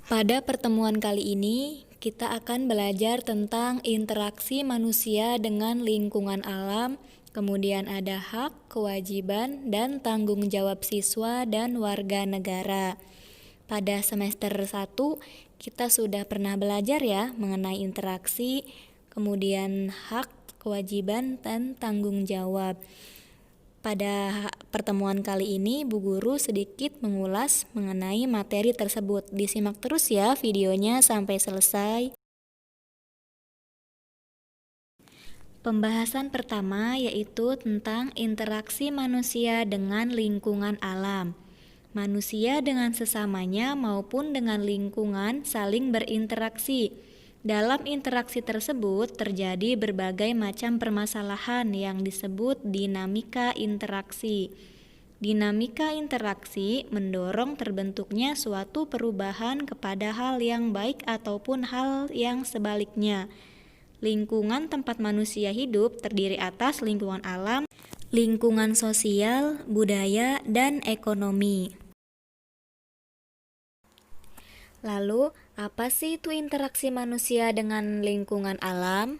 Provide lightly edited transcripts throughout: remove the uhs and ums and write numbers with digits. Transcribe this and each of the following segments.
Pada pertemuan kali ini, kita akan belajar tentang interaksi manusia dengan lingkungan alam, kemudian ada hak, kewajiban, dan tanggung jawab siswa dan warga negara. Pada semester 1, kita sudah pernah belajar ya mengenai interaksi, kemudian hak, kewajiban, dan tanggung jawab. Pada pertemuan kali ini, Bu Guru sedikit mengulas mengenai materi tersebut. Disimak terus ya videonya sampai selesai. Pembahasan pertama yaitu tentang interaksi manusia dengan lingkungan alam. Manusia dengan sesamanya maupun dengan lingkungan saling berinteraksi. Dalam interaksi tersebut terjadi berbagai macam permasalahan yang disebut dinamika interaksi. Dinamika interaksi mendorong terbentuknya suatu perubahan kepada hal yang baik ataupun hal yang sebaliknya. Lingkungan tempat manusia hidup terdiri atas lingkungan alam, lingkungan sosial, budaya, dan ekonomi. Lalu, apa sih itu interaksi manusia dengan lingkungan alam?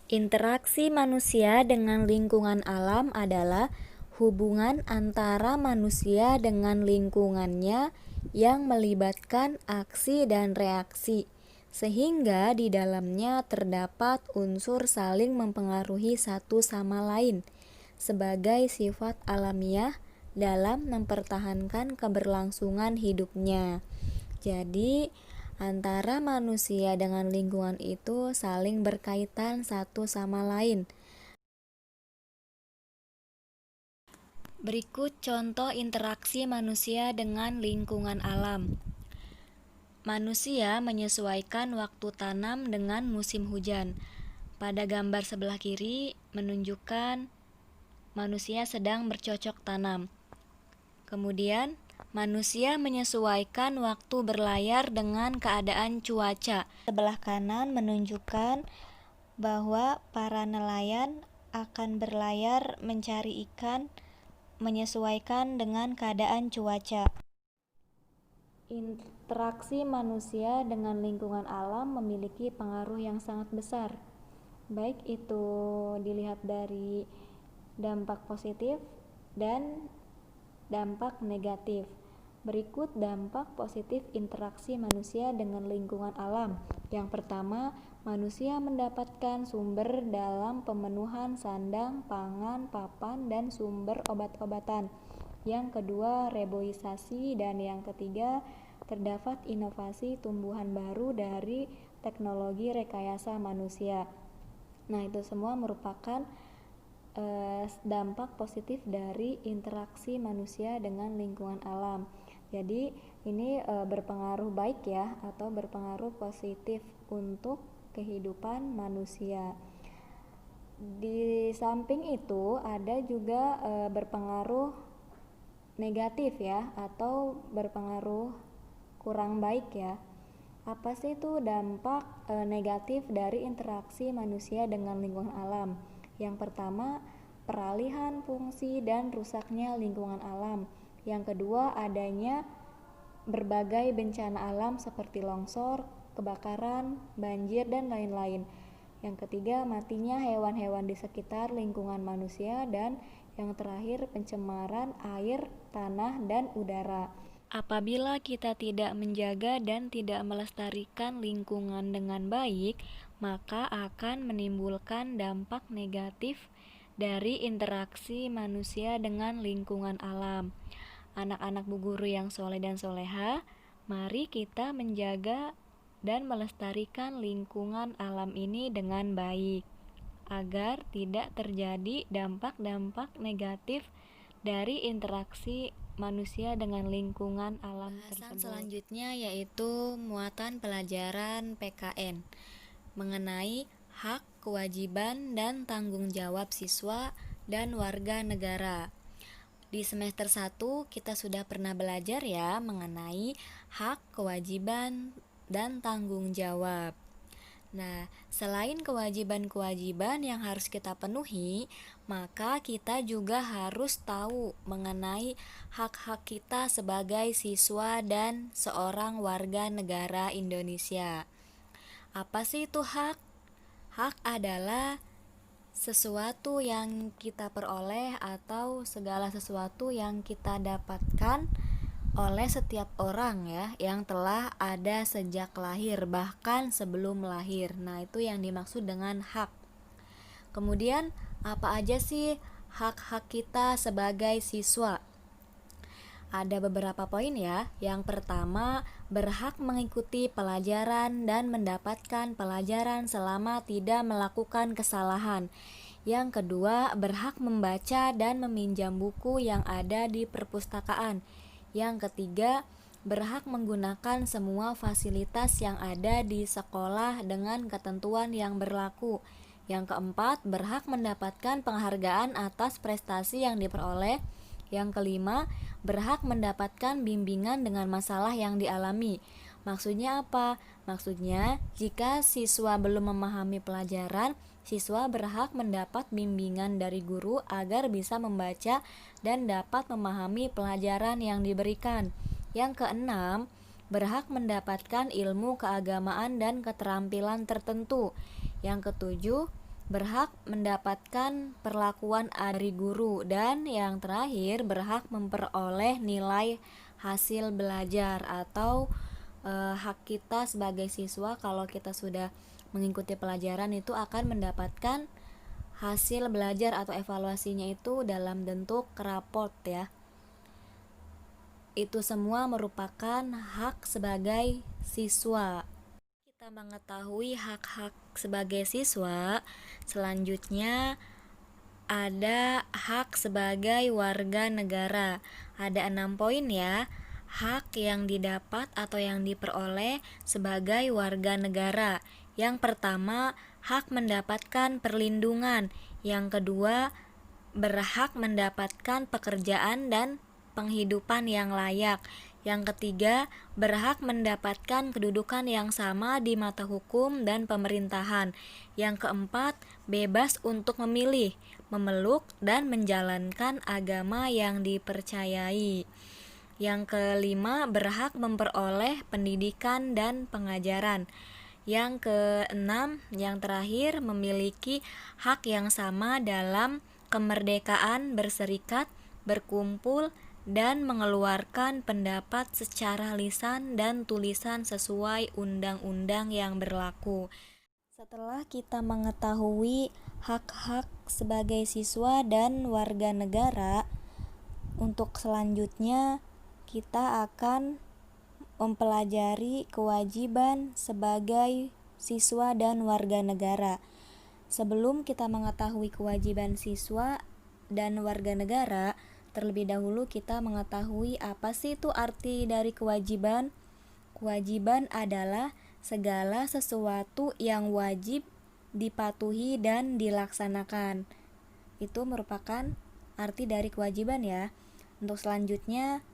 Interaksi manusia dengan lingkungan alam adalah hubungan antara manusia dengan lingkungannya yang melibatkan aksi dan reaksi, sehingga di dalamnya terdapat unsur saling mempengaruhi satu sama lain sebagai sifat alamiah dalam mempertahankan keberlangsungan hidupnya. Jadi, antara manusia dengan lingkungan itu saling berkaitan satu sama lain. Berikut contoh interaksi manusia dengan lingkungan alam. Manusia menyesuaikan waktu tanam dengan musim hujan. Pada gambar sebelah kiri menunjukkan manusia sedang bercocok tanam. Kemudian, manusia menyesuaikan waktu berlayar dengan keadaan cuaca. Sebelah kanan menunjukkan bahwa para nelayan akan berlayar mencari ikan menyesuaikan dengan keadaan cuaca. Interaksi manusia dengan lingkungan alam memiliki pengaruh yang sangat besar. Baik itu dilihat dari dampak positif dan dampak negatif. Berikut dampak positif interaksi manusia dengan lingkungan alam. Yang pertama, manusia mendapatkan sumber dalam pemenuhan sandang, pangan, papan, dan sumber obat-obatan. Yang kedua, reboisasi, dan yang ketiga, terdapat inovasi tumbuhan baru dari teknologi rekayasa manusia. Nah, itu semua merupakan dampak positif dari interaksi manusia dengan lingkungan alam. Jadi ini berpengaruh baik ya, atau berpengaruh positif untuk kehidupan manusia. Di samping itu ada juga berpengaruh negatif ya, atau berpengaruh kurang baik ya. Apa sih itu dampak negatif dari interaksi manusia dengan lingkungan alam? Yang pertama, peralihan fungsi dan rusaknya lingkungan alam. Yang kedua, adanya berbagai bencana alam seperti longsor, kebakaran, banjir, dan lain-lain. Yang ketiga, matinya hewan-hewan di sekitar lingkungan manusia. Dan yang terakhir, pencemaran air, tanah, dan udara. Apabila kita tidak menjaga dan tidak melestarikan lingkungan dengan baik, maka akan menimbulkan dampak negatif dari interaksi manusia dengan lingkungan alam. Anak-anak Bu Guru yang soleh dan soleha, mari kita menjaga dan melestarikan lingkungan alam ini dengan baik, agar tidak terjadi dampak-dampak negatif dari interaksi manusia dengan lingkungan alam tersebut. Selanjutnya yaitu muatan pelajaran PKN mengenai hak, kewajiban, dan tanggung jawab siswa dan warga negara. Di semester 1 kita sudah pernah belajar ya mengenai hak, kewajiban, dan tanggung jawab. Nah, selain kewajiban-kewajiban yang harus kita penuhi, maka kita juga harus tahu mengenai hak-hak kita sebagai siswa dan seorang warga negara Indonesia. Apa sih itu hak? Hak adalah sesuatu yang kita peroleh atau segala sesuatu yang kita dapatkan oleh setiap orang ya, yang telah ada sejak lahir bahkan sebelum lahir. Nah, itu yang dimaksud dengan hak. Kemudian apa aja sih hak-hak kita sebagai siswa? Ada beberapa poin ya. Yang pertama, berhak mengikuti pelajaran dan mendapatkan pelajaran selama tidak melakukan kesalahan. Yang kedua, berhak membaca dan meminjam buku yang ada di perpustakaan. Yang ketiga, berhak menggunakan semua fasilitas yang ada di sekolah dengan ketentuan yang berlaku. Yang keempat, berhak mendapatkan penghargaan atas prestasi yang diperoleh. Yang kelima, berhak mendapatkan bimbingan dengan masalah yang dialami. Maksudnya apa? Maksudnya, jika siswa belum memahami pelajaran, siswa berhak mendapat bimbingan dari guru agar bisa membaca dan dapat memahami pelajaran yang diberikan. Yang keenam, berhak mendapatkan ilmu keagamaan dan keterampilan tertentu. Yang ketujuh, berhak mendapatkan perlakuan dari guru. Dan yang terakhir, berhak memperoleh nilai hasil belajar atau hak kita sebagai siswa kalau kita sudah mengikuti pelajaran itu akan mendapatkan hasil belajar atau evaluasinya itu dalam bentuk raport ya. Itu semua merupakan hak sebagai siswa. Kita mengetahui hak-hak sebagai siswa, selanjutnya ada hak sebagai warga negara. Ada 6 poin ya. Hak yang didapat atau yang diperoleh sebagai warga negara. Yang pertama, hak mendapatkan perlindungan. Yang kedua, berhak mendapatkan pekerjaan dan penghidupan yang layak. Yang ketiga, berhak mendapatkan kedudukan yang sama di mata hukum dan pemerintahan. Yang keempat, bebas untuk memilih, memeluk, dan menjalankan agama yang dipercayai. Yang kelima, berhak memperoleh pendidikan dan pengajaran. Yang keenam, yang terakhir, memiliki hak yang sama dalam kemerdekaan berserikat, berkumpul, dan mengeluarkan pendapat secara lisan dan tulisan sesuai undang-undang yang berlaku. Setelah kita mengetahui hak-hak sebagai siswa dan warga negara, untuk selanjutnya kita akan mempelajari kewajiban sebagai siswa dan warga negara. Sebelum kita mengetahui kewajiban siswa dan warga negara, terlebih dahulu kita mengetahui apa sih itu arti dari kewajiban. Kewajiban adalah segala sesuatu yang wajib dipatuhi dan dilaksanakan. Itu merupakan arti dari kewajiban ya. Untuk selanjutnya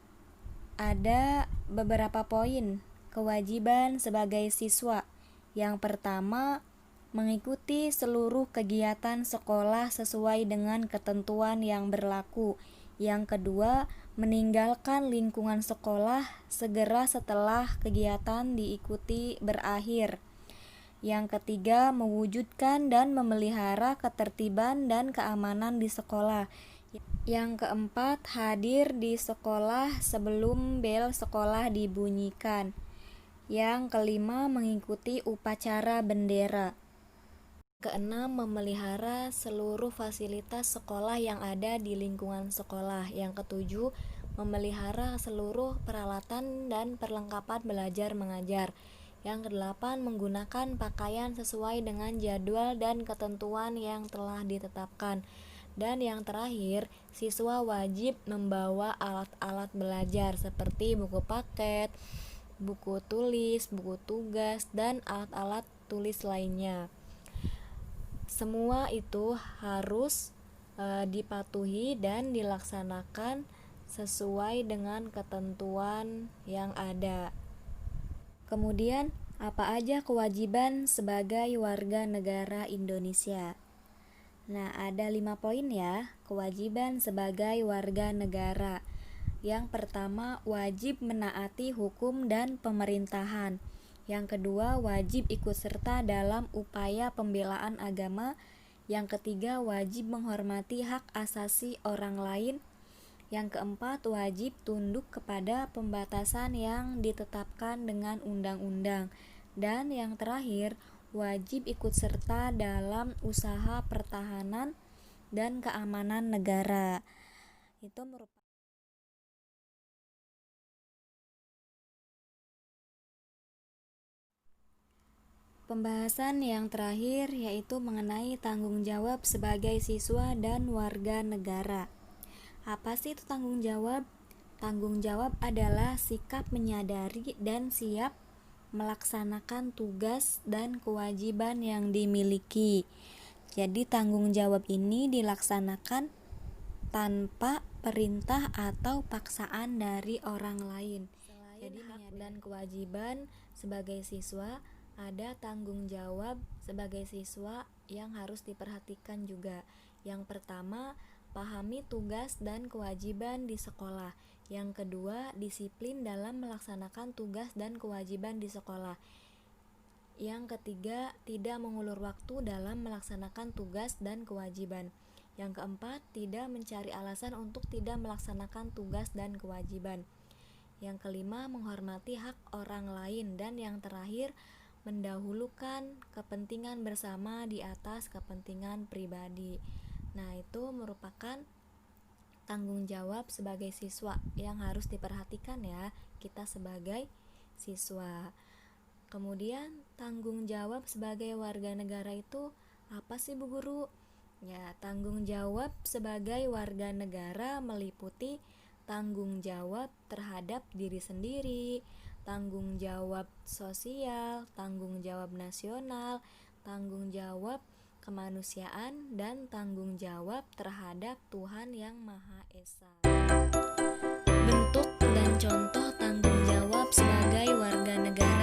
ada beberapa poin kewajiban sebagai siswa. Yang pertama, mengikuti seluruh kegiatan sekolah sesuai dengan ketentuan yang berlaku. Yang kedua, meninggalkan lingkungan sekolah segera setelah kegiatan diikuti berakhir. Yang ketiga, mewujudkan dan memelihara ketertiban dan keamanan di sekolah. Yang keempat, hadir di sekolah sebelum bel sekolah dibunyikan. Yang kelima, mengikuti upacara bendera. Keenam, memelihara seluruh fasilitas sekolah yang ada di lingkungan sekolah. Yang ketujuh, memelihara seluruh peralatan dan perlengkapan belajar mengajar. Yang kedelapan, menggunakan pakaian sesuai dengan jadwal dan ketentuan yang telah ditetapkan. Dan yang terakhir, siswa wajib membawa alat-alat belajar seperti buku paket, buku tulis, buku tugas, dan alat-alat tulis lainnya. Semua itu harus dipatuhi dan dilaksanakan sesuai dengan ketentuan yang ada. Kemudian Apa aja kewajiban sebagai warga negara Indonesia? Nah, ada 5 poin ya, kewajiban sebagai warga negara. Yang pertama, wajib menaati hukum dan pemerintahan. Yang kedua, wajib ikut serta dalam upaya pembelaan agama. Yang ketiga, wajib menghormati hak asasi orang lain. Yang keempat, wajib tunduk kepada pembatasan yang ditetapkan dengan undang-undang. Dan yang terakhir, wajib ikut serta dalam usaha pertahanan dan keamanan negara. Itu merupakan pembahasan yang terakhir, yaitu mengenai tanggung jawab sebagai siswa dan warga negara. Apa sih itu tanggung jawab? Tanggung jawab adalah sikap menyadari dan siap melaksanakan tugas dan kewajiban yang dimiliki. Jadi tanggung jawab ini dilaksanakan tanpa perintah atau paksaan dari orang lain. Jadi hak dan kewajiban sebagai siswa, ada tanggung jawab sebagai siswa yang harus diperhatikan juga. Yang pertama, pahami tugas dan kewajiban di sekolah. Yang kedua, disiplin dalam melaksanakan tugas dan kewajiban di sekolah. Yang ketiga, tidak mengulur waktu dalam melaksanakan tugas dan kewajiban. Yang keempat, tidak mencari alasan untuk tidak melaksanakan tugas dan kewajiban. Yang kelima, menghormati hak orang lain. Dan yang terakhir, mendahulukan kepentingan bersama di atas kepentingan pribadi. Nah, itu merupakan tanggung jawab sebagai siswa yang harus diperhatikan ya, kita sebagai siswa. Kemudian tanggung jawab sebagai warga negara itu apa sih Bu Guru? Ya, tanggung jawab sebagai warga negara meliputi tanggung jawab terhadap diri sendiri, tanggung jawab sosial, tanggung jawab nasional, tanggung jawab kemanusiaan, dan tanggung jawab terhadap Tuhan Yang Maha Esa. Bentuk dan contoh tanggung jawab sebagai warga negara.